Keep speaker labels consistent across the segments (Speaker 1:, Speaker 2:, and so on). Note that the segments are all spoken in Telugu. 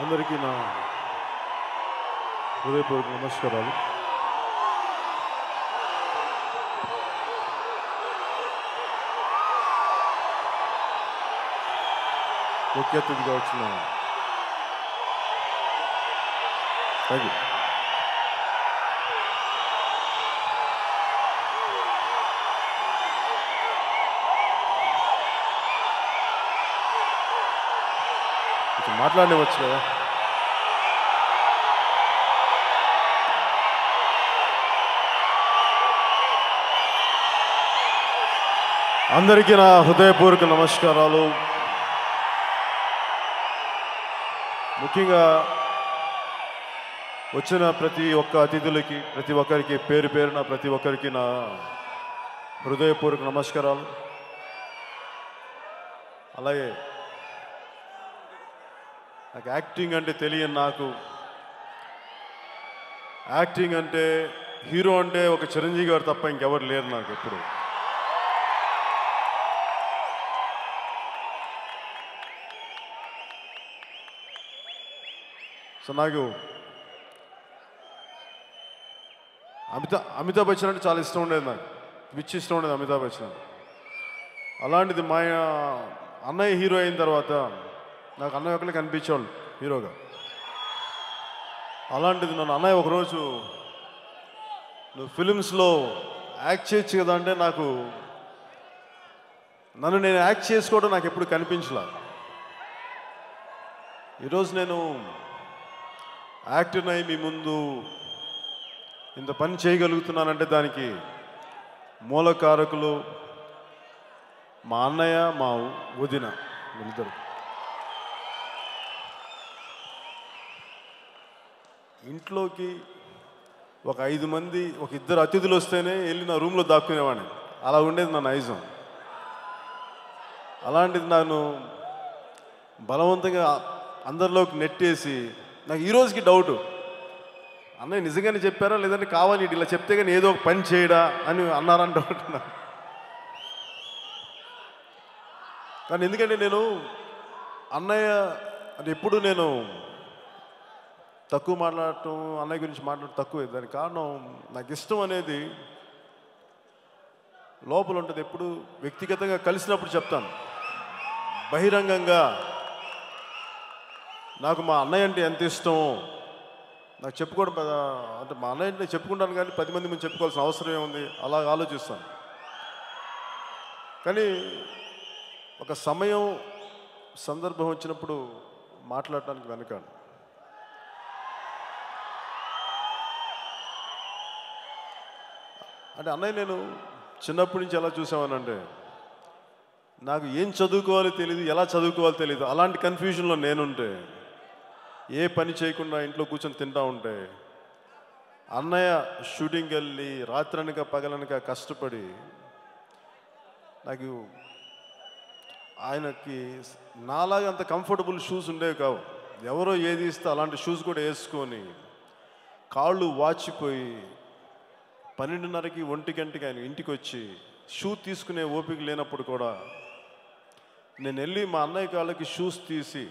Speaker 1: అందరికీ నా హృదయపూర్వక నమస్కారాలు. ముఖ్య అతిథిగా వచ్చిన థ్యాంక్ యూ. మాట్లాడవచ్చు కదా. అందరికీ నా హృదయపూర్వక నమస్కారాలు. ముఖ్యంగా వచ్చిన ప్రతి ఒక్క అతిథులకి, ప్రతి ఒక్కరికి పేరు పేరున ప్రతి ఒక్కరికి నా హృదయపూర్వక నమస్కారాలు. అలాగే నాకు యాక్టింగ్ అంటే తెలియని నాకు, యాక్టింగ్ అంటే హీరో అంటే ఒక చిరంజీవి గారు తప్ప ఇంకెవరు లేరు నాకు ఎప్పుడు. సో నాకు అమితాబ్ బచ్చన్ అంటే చాలా ఇష్టం ఉండేది, నాకు పిచ్చి ఇష్టం ఉండేది అమితాబ్ బచ్చన్. అలాంటిది మా అన్నయ్య హీరో అయిన తర్వాత నాకు అన్నయ్య ఒకళ్ళే కనిపించేవాళ్ళు హీరోగా. అలాంటిది నన్ను అన్నయ్య ఒకరోజు నువ్వు ఫిలిమ్స్లో యాక్ట్ చేయొచ్చు కదా అంటే నాకు నన్ను నేను యాక్ట్ చేసుకోవడం నాకు ఎప్పుడు కనిపించలే. ఈరోజు నేను యాక్టర్ని అయి మీ ముందు ఇంత పని చేయగలుగుతున్నానంటే దానికి మూలకారకులు మా అన్నయ్య, మా వదిన, వీళ్ళిద్దరు. ఇంట్లోకి ఒక 5 మంది, ఒక 2 అతిథులు వస్తేనే వెళ్ళి నా రూమ్లో దాక్కునేవాడిని. అలా ఉండేది నా నైజం. అలాంటిది నన్ను బలవంతంగా అందరిలోకి నెట్టేసి నాకు ఈరోజుకి డౌటు, అన్నయ్య నిజంగానే చెప్పారా లేదంటే కావాలి ఇలా చెప్తే కానీ ఏదో ఒక పని చేయడా అని అన్నారని డౌట్ నాకు. కానీ ఎందుకంటే నేను అన్నయ్య అంటే ఎప్పుడు నేను తక్కువ మాట్లాడటం, అన్నయ్య గురించి మాట్లాడటం తక్కువ. దానికి కారణం నాకు ఇష్టం అనేది లోపల ఉంటుంది. ఎప్పుడు వ్యక్తిగతంగా కలిసినప్పుడు చెప్తాను, బహిరంగంగా నాకు మా అన్నయ్య అంటే ఎంత ఇష్టమో నాకు చెప్పుకోవడం. అంటే మా అన్నయ్య అంటే చెప్పుకుంటాను కానీ 10 మంది ముందు చెప్పుకోవాల్సిన అవసరం ఏముంది, అలా ఆలోచిస్తాను. కానీ ఒక సమయం సందర్భం వచ్చినప్పుడు మాట్లాడటానికి వెనకాను. అంటే అన్నయ్య నేను చిన్నప్పటి నుంచి ఎలా చూసామనంటే నాకు ఏం చదువుకోవాలో తెలియదు, ఎలా చదువుకోవాలో తెలియదు. అలాంటి కన్ఫ్యూజన్లో నేనుంటే, ఏ పని చేయకుండా ఇంట్లో కూర్చొని తింటా ఉంటే, అన్నయ్య షూటింగ్కి వెళ్ళి రాత్రనక పగలనక కష్టపడి నాకు ఆయనకి నాలాగా అంత కంఫర్టబుల్ షూస్ ఉండేవి కావు. ఎవరో ఏది ఇస్తే అలాంటి షూస్ కూడా వేసుకొని కాళ్ళు వాచిపోయి 12:30కి 1 గంటకి ఆయన ఇంటికి వచ్చి షూ తీసుకునే ఓపిక లేనప్పుడు కూడా నేను వెళ్ళి మా అన్నయ్య కాళ్ళకి షూస్ తీసి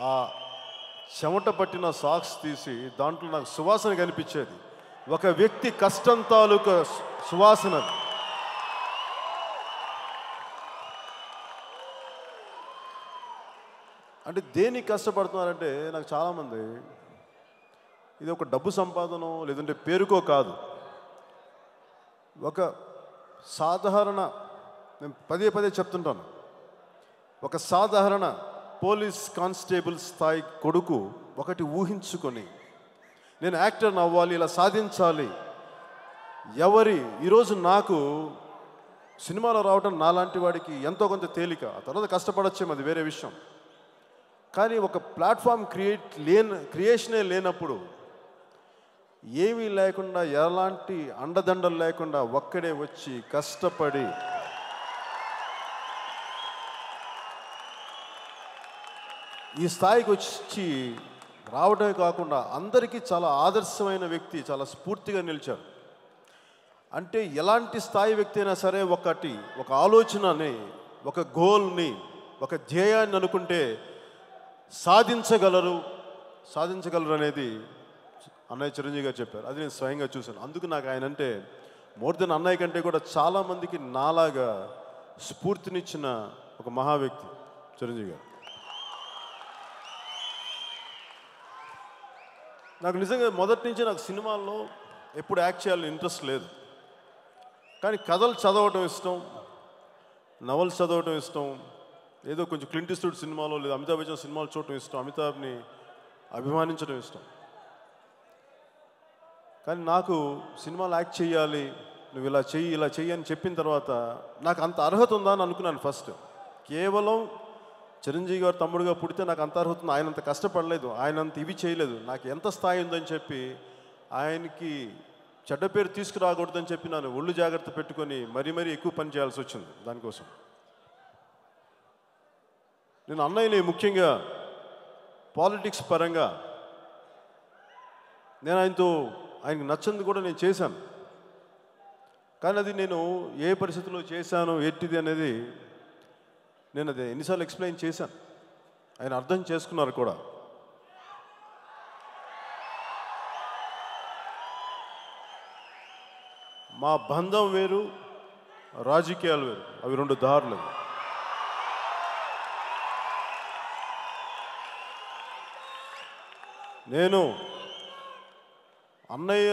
Speaker 1: ఆ చెమట పట్టిన సాక్స్ తీసి దాంట్లో నాకు సువాసన కనిపించేది. ఒక వ్యక్తి కష్టం తాలూకా సువాసన. అంటే దేనికి కష్టపడుతున్నారంటే నాకు చాలామంది ఇది ఒక డబ్బు సంపాదనో లేదంటే పేరుకో కాదు. ఒక సాధారణ, నేను పదే చెప్తుంటాను, ఒక సాధారణ పోలీస్ కానిస్టేబుల్ స్థాయి కొడుకు ఒకటి ఊహించుకొని నేను యాక్టర్ని అవ్వాలి, ఇలా సాధించాలి. ఈరోజు నాకు సినిమాలో రావడం నాలాంటి వాడికి ఎంతో కొంత తేలిక, ఆ తర్వాత కష్టపడచ్చేమో, అది వేరే విషయం. కానీ ఒక ప్లాట్ఫామ్ క్రియేషనే లేనప్పుడు, ఏమీ లేకుండా, ఎలాంటి అండదండలు లేకుండా ఒక్కడే వచ్చి కష్టపడి ఈ స్థాయికి వచ్చి రావడమే కాకుండా అందరికీ చాలా ఆదర్శమైన వ్యక్తి, చాలా స్ఫూర్తిగా నిలిచారు. అంటే ఎలాంటి స్థాయి వ్యక్తి అయినా సరే ఒక ఆలోచనని ఒక గోల్ని, ఒక ధ్యేయాన్ని అనుకుంటే సాధించగలరు అనేది అన్నయ్య చిరంజీవి గారు చెప్పారు. అది నేను స్వయంగా చూశాను. అందుకు నాకు ఆయన అంటే మోర్ దెన్ అన్నయ్య కంటే కూడా చాలామందికి నాలాగా స్ఫూర్తినిచ్చిన ఒక మహా వ్యక్తి చిరంజీవి గారు. నాకు నిజంగా మొదటి నుంచి నాకు సినిమాల్లో ఎప్పుడు యాక్ట్ చేయాలని ఇంట్రెస్ట్ లేదు. కానీ కథలు చదవటం ఇష్టం, నవల్స్ చదవటం ఇష్టం, ఏదో కొంచెం క్లింట్ ఈస్ట్వుడ్ సినిమాలో లేదా అమితాబ్ బచ్చన్ సినిమాలు చూడటం ఇష్టం, అమితాబ్ని అభిమానించడం ఇష్టం. కానీ నాకు సినిమాలు యాక్ట్ చేయాలి, నువ్వు ఇలా చెయ్యి అని చెప్పిన తర్వాత నాకు అంత అర్హత ఉందా అని అనుకున్నాను ఫస్ట్. కేవలం చిరంజీవి గారు తమ్ముడుగా పుడితే నాకు అంత అర్హత ఉంది, ఆయన అంత కష్టపడలేదు, ఆయన అంత ఇవి చేయలేదు, నాకు ఎంత స్థాయి ఉందని చెప్పి ఆయనకి చెడ్డ పేరు తీసుకురాకూడదని చెప్పి నన్ను ఒళ్ళు జాగ్రత్త పెట్టుకొని మరీ ఎక్కువ పని చేయాల్సి వచ్చింది దానికోసం. నేను అన్నయ్యని ముఖ్యంగా పాలిటిక్స్ పరంగా నేను ఆయనకు నచ్చింది కూడా నేను చేశాను. కానీ అది నేను ఏ పరిస్థితిలో చేశాను ఎట్టిది అనేది నేను అది ఎన్నిసార్లు ఎక్స్ప్లెయిన్ చేశాను, ఆయన అర్థం చేసుకున్నారు కూడా. మా బంధం వేరు, రాజకీయాలు వేరు, అవి రెండు దారులు. నేను అన్నయ్య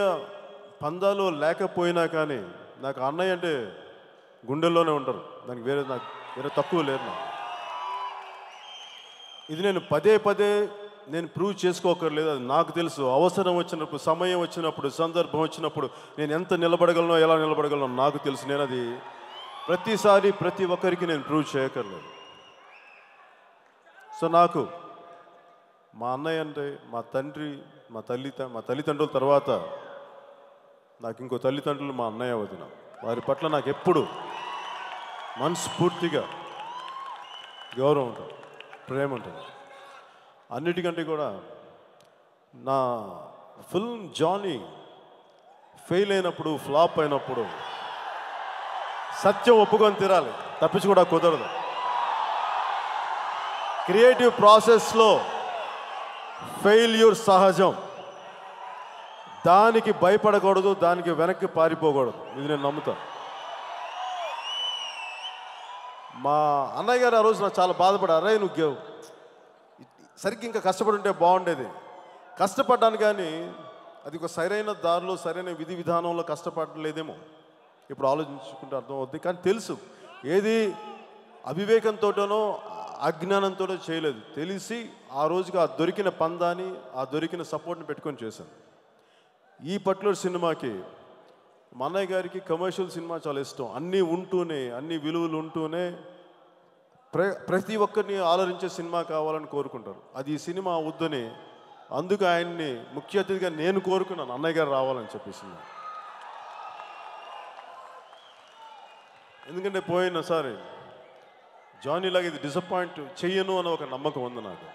Speaker 1: పందాలు లేకపోయినా కానీ నాకు అన్నయ్య అంటే గుండెల్లోనే ఉంటారు, దానికి వేరే తక్కువ లేరు నాకు. ఇది నేను పదే నేను ప్రూవ్ చేసుకోకర్లేదు, అది నాకు తెలుసు. అవసరం వచ్చినప్పుడు, సమయం వచ్చినప్పుడు, సందర్భం వచ్చినప్పుడు నేను ఎంత నిలబడగలనో, ఎలా నిలబడగలనో నాకు తెలుసు. నేను అది ప్రతిసారి ప్రతి ఒక్కరికి నేను ప్రూవ్ చేయకర్లేదు. సో నాకు మా అన్నయ్య అంటే మా తండ్రి, మా తల్లిదండ్రుల తర్వాత నాకు ఇంకో తల్లిదండ్రులు మా అన్నయ్య వదిన. వారి పట్ల నాకు ఎప్పుడు మనస్ఫూర్తిగా గౌరవం ఉంటుంది, ప్రేమ ఉంటుంది. అన్నిటికంటే కూడా నా ఫిల్మ్ జానీ ఫెయిల్ అయినప్పుడు, ఫ్లాప్ అయినప్పుడు సత్యం ఒప్పుకొని తీరాలి, తప్పించి కూడా కుదరదు. క్రియేటివ్ ప్రాసెస్లో ఫెయిల్యూర్ సహజం, దానికి భయపడకూడదు, దానికి వెనక్కి పారిపోకూడదు, ఇది నేను నమ్ముతాను. మా అన్నయ్య గారు ఆ రోజు నాకు చాలా బాధపడారు, అరే నువ్వు సరిగ్గా ఇంకా కష్టపడి ఉంటే బాగుండేది. కష్టపడ్డాను కానీ అది ఒక సరైన దారిలో, సరైన విధి విధానంలో కష్టపడలేదేమో ఇప్పుడు ఆలోచించుకుంటే అర్థమవుద్ది. కానీ తెలుసు ఏది అవివేకంతోనో అజ్ఞానంతోనో చేయలేదు, తెలిసి ఆ రోజుకి ఆ దొరికిన పందాన్ని, ఆ దొరికిన సపోర్ట్ని పెట్టుకొని చేశాను. ఈ పర్టికులర్ సినిమాకి మా అన్నయ్య గారికి కమర్షియల్ సినిమా చాలా ఇష్టం. అన్నీ ఉంటూనే, అన్ని విలువలు ఉంటూనే ప్రతి ఒక్కరిని ఆలోచించే సినిమా కావాలని కోరుకుంటారు. అది ఈ సినిమా వద్దని, అందుకు ఆయన్ని ముఖ్య అతిథిగా నేను కోరుకున్నాను, అన్నయ్య గారు రావాలని చెప్పేసి. ఎందుకంటే పోయినసారి జానీలాగా ఇది డిసప్పాయింట్ చెయ్యను అన్న ఒక నమ్మకం ఉంది నాకు.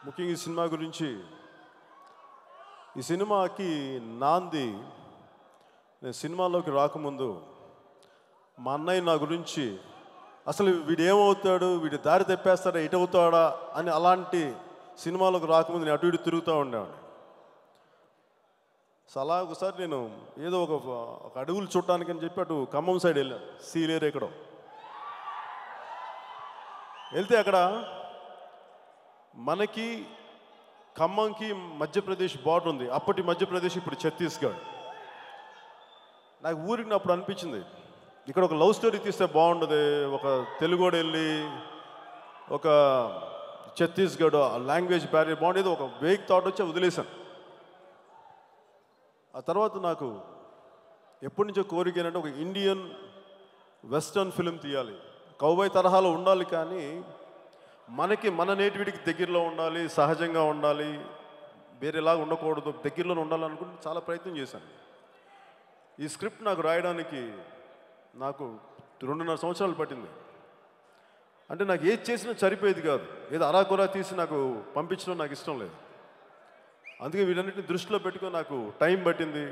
Speaker 1: ముఖ్యంగా ఈ సినిమా గురించి, ఈ సినిమాకి నాంది, నేను సినిమాలోకి రాకముందు మా అన్నయ్య నా గురించి అసలు వీడు ఏమవుతాడు, వీడి దారి తెప్పేస్తాడా, ఎటవుతాడా అని అలాంటి సినిమాలోకి రాకముందు నేను అటు ఇటు తిరుగుతూ ఉండేవాడిని. సో అలా ఒకసారి నేను ఏదో ఒక అడవులు చూడటానికి అని చెప్పి అటు ఖమ్మం సైడ్ వెళ్ళాను, సీలేరు ఎక్కడో వెళ్తే అక్కడ మనకి ఖమ్మంకి మధ్యప్రదేశ్ బార్డర్ ఉంది. అప్పటి మధ్యప్రదేశ్, ఇప్పుడు ఛత్తీస్గఢ్. నాకు ఊరికి అప్పుడు అనిపించింది ఇక్కడ ఒక లవ్ స్టోరీ తీస్తే బాగుంటుంది, ఒక తెలుగోడు వెళ్ళి ఒక ఛత్తీస్గఢ్ లాంగ్వేజ్ బ్యారియర్ బాగుండేది, ఒక వేగ్ థాట్ వచ్చి వదిలేశాను. ఆ తర్వాత నాకు ఎప్పటి నుంచో కోరిక ఏంటంటే ఒక ఇండియన్ వెస్టర్న్ ఫిల్మ్ తీయాలి, కౌబాయ్ తరహాలో ఉండాలి, కానీ మనకి మన నేటివిటీకి దగ్గరలో ఉండాలి, సహజంగా ఉండాలి, వేరేలాగా ఉండకూడదు, దగ్గరలో ఉండాలనుకుంటే చాలా ప్రయత్నం చేశాను. ఈ స్క్రిప్ట్ నాకు రాయడానికి నాకు 2.5 సంవత్సరాలు పట్టింది. అంటే నాకు ఏది చేసినా సరిపోయేది కాదు, ఏదో అరాకొరా తీసి నాకు పంపించడం నాకు ఇష్టం లేదు. అందుకే వీటన్నిటిని దృష్టిలో పెట్టుకొని నాకు టైం పట్టింది.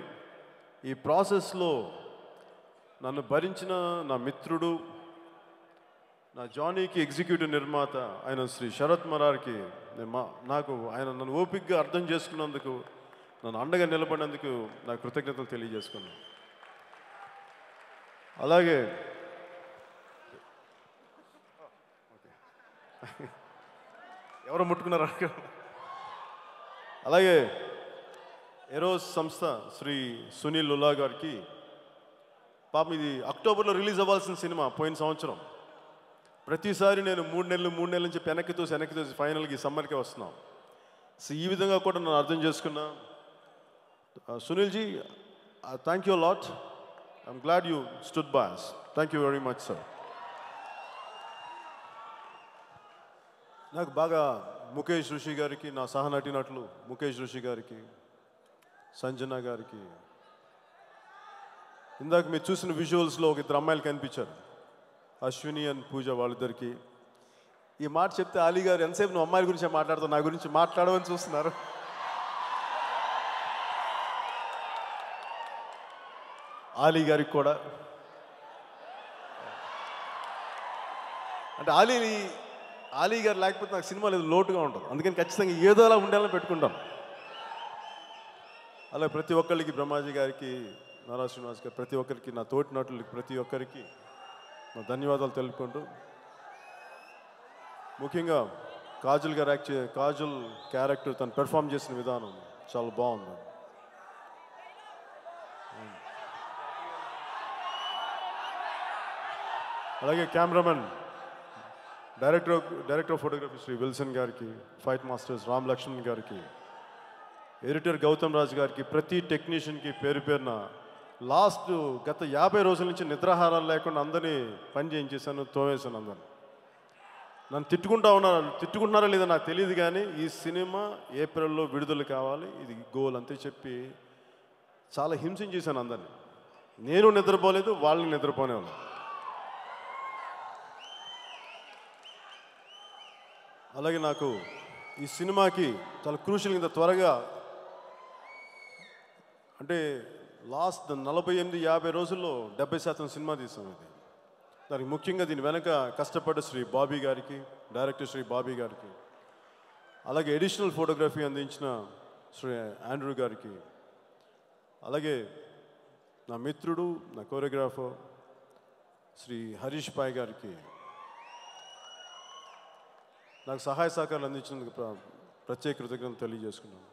Speaker 1: ఈ ప్రాసెస్లో నన్ను భరించిన నా మిత్రుడు, నా జానీకి ఎగ్జిక్యూటివ్ నిర్మాత ఆయన శ్రీ శరత్ మరార్కి నాకు ఆయన నన్ను ఓపికగా అర్థం చేసుకున్నందుకు, నన్ను అండగా నిలబడినందుకు నా కృతజ్ఞతలు తెలియజేసుకున్నాను. అలాగే ఎవరు ముట్టుకున్నారా? అలాగే ఎరోస్ సంస్థ శ్రీ సునీల్ లులా గారికి, పాపం ఇది అక్టోబర్లో రిలీజ్ అవ్వాల్సిన సినిమా పోయిన సంవత్సరం. ప్రతిసారి నేను 3 నెలల నుంచి వెనక్కి తోసి ఫైనల్కి సమ్మర్కే వస్తున్నాం. సో ఈ విధంగా కూడా నన్ను అర్థం చేసుకున్నా. Sunilji, thank you lot. I'm glad you stood by us. Thank you very much sir. నాకు బాగా ముఖేష్ ఋషి గారికి, నా సహనటినట్లు ముఖేష్ ఋషి గారికి, సంజన గారికి, ఇందాక మీరు చూసిన విజువల్స్లో ఒక 2 అమ్మాయిలు కనిపించారు, అశ్విని అండ్ పూజ, వాళ్ళిద్దరికి. ఈ మాట చెప్తే అలీ గారు ఎంతసేపు నువ్వు అమ్మాయిల గురించి మాట్లాడుతావు, నా గురించి మాట్లాడమని చూస్తున్నారు. అలీ గారికి కూడా అంటే అలీ గారు లేకపోతే నాకు సినిమాలో ఏదో లోటుగా ఉంటుంది. అందుకని ఖచ్చితంగా ఏదో అలా ఉండాలని పెట్టుకుంటాను. అలా ప్రతి ఒక్కరికి, బ్రహ్మాజీ గారికి, నారా శ్రీనివాస్ గారు, ప్రతి ఒక్కరికి, నా తోటి నటులకి ప్రతి ఒక్కరికి నా ధన్యవాదాలు తెలుపుకుంటూ, ముఖ్యంగా కాజల్ క్యారెక్టర్ తను పెర్ఫామ్ చేసిన విధానం చాలా బాగుంది. అలాగే cameraman, director of photography Shri Wilson గారికి, ఫైట్ మాస్టర్స్ రామ్ లక్ష్మణ్ గారికి, ఎడిటర్ గౌతమ్ రాజ్ గారికి, ప్రతి టెక్నీషియన్కి పేరు పేరున గత 50 రోజుల నుంచి నిద్రాహారాలు లేకుండా అందరినీ పని చేయించేశాను, తోవేశాను అందరిని. నన్ను తిట్టుకుంటున్నారో లేదో నాకు తెలియదు, కానీ ఈ సినిమా ఏప్రిల్లో విడుదల కావాలి, ఇది గోల్ అంతే చెప్పి చాలా హింసించేశాను అందరినీ. నేను నిద్రపోలేదు, వాళ్ళని నిద్రపోనేవాళ్ళు. అలాగే నాకు ఈ సినిమాకి చాలా క్రూషియల్, ఇంత త్వరగా అంటే లాస్ట్ 48-50 రోజుల్లో 70% సినిమా తీసాం. ఇది దానికి ముఖ్యంగా దీని వెనక కష్టపడ్డ శ్రీ బాబీ గారికి, డైరెక్టర్ శ్రీ బాబీ గారికి, అలాగే ఎడిషనల్ ఫోటోగ్రఫీ అందించిన శ్రీ ఆండ్రూ గారికి, అలాగే నా మిత్రుడు, నా కోరియోగ్రాఫర్ శ్రీ హరీష్ పాయ్ గారికి నాకు సహాయ సహకారాలు అందించినందుకు ప్రత్యేక కృతజ్ఞతలు తెలియజేసుకున్నాను.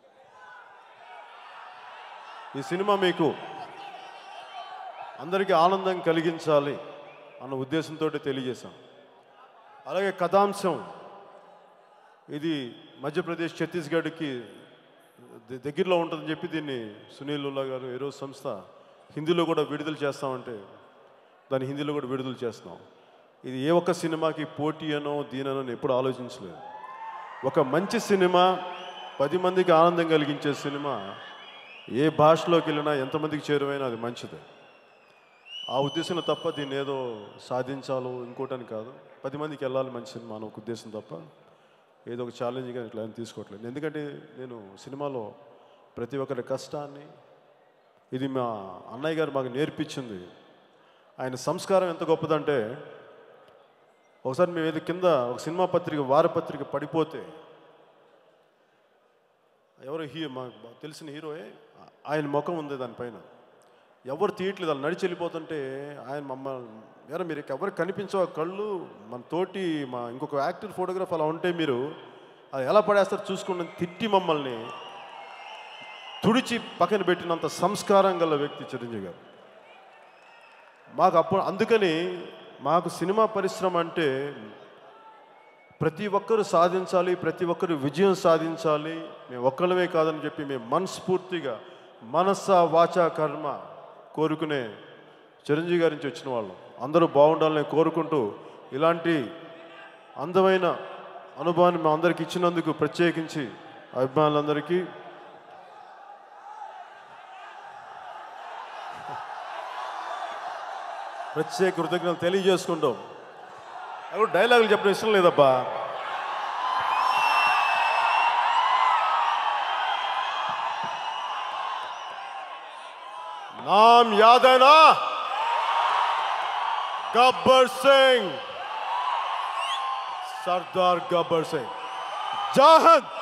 Speaker 1: ఈ సినిమా మీకు అందరికీ ఆనందం కలిగించాలి అన్న ఉద్దేశంతో తెలియజేశాం. అలాగే కథాంశం ఇది మధ్యప్రదేశ్, ఛత్తీస్గఢ్కి దగ్గరలో ఉంటుందని చెప్పి దీన్ని సునీల్ లుల్లా గారు, ఎరోస్ సంస్థ హిందీలో కూడా విడుదల చేస్తామంటే దాన్ని హిందీలో కూడా విడుదల చేస్తున్నాం. ఇది ఏ ఒక్క సినిమాకి పోటీ అనో దీననో నేను ఎప్పుడు ఆలోచించలేదు. ఒక మంచి సినిమా, 10 మందికి ఆనందం కలిగించే సినిమా ఏ భాషలోకి వెళ్ళినా ఎంతమందికి చేరువైనా అది మంచిదే. ఆ ఉద్దేశంలో తప్ప దీన్ని ఏదో సాధించాలో ఇంకోటని కాదు, 10 మందికి వెళ్ళాలి మంచి సినిమా అని ఒక ఉద్దేశం తప్ప ఏదో ఒక ఛాలెంజ్గా ఇట్లా ఏం తీసుకోవట్లేదు. ఎందుకంటే నేను సినిమాలో ప్రతి ఒక్కరి కష్టాన్ని, ఇది మా అన్నయ్య గారు మాకు నేర్పించింది. ఆయన సంస్కారం ఎంత గొప్పదంటే, ఒకసారి మేము ఏదో కింద ఒక సినిమా పత్రిక, వారపత్రిక పడిపోతే ఎవరో మాకు తెలిసిన హీరోయే, ఆయన ముఖం ఉంది దానిపైన, ఎవరు తీయట్లేదు, వాళ్ళు నడిచి వెళ్ళిపోతుంటే ఆయన మమ్మల్ని మీరు ఎవరు కనిపించవు కళ్ళు, మన తోటి ఇంకొక యాక్టర్ ఫోటోగ్రాఫ్ అలా ఉంటే మీరు అది ఎలా పడేస్తారు చూసుకుని తిట్టి మమ్మల్ని తుడిచి పక్కన పెట్టినంత సంస్కారం గల వ్యక్తి చిరంజీవి గారు. అందుకని మాకు సినిమా పరిశ్రమ అంటే ప్రతి ఒక్కరు సాధించాలి, ప్రతి ఒక్కరు విజయం సాధించాలి, మేము ఒక్కళ్ళమే కాదని చెప్పి మేము మనస్ఫూర్తిగా మనస వాచ కర్మ కోరుకునే చిరంజీవి గారి నుంచి వచ్చిన వాళ్ళు అందరూ బాగుండాలని కోరుకుంటూ, ఇలాంటి అందమైన అనుభవాన్ని మా అందరికి ఇచ్చినందుకు ప్రత్యేకించి అభిమానులందరికీ ప్రత్యేక కృతజ్ఞతలు తెలియజేసుకుంటాం. అక్కడ డైలాగులు చెప్పడం ఇష్టం లేదబ్బా. नाम याद है ना? गब्बर सिंह, सरदार गब्बर सिंह। जय हिंद।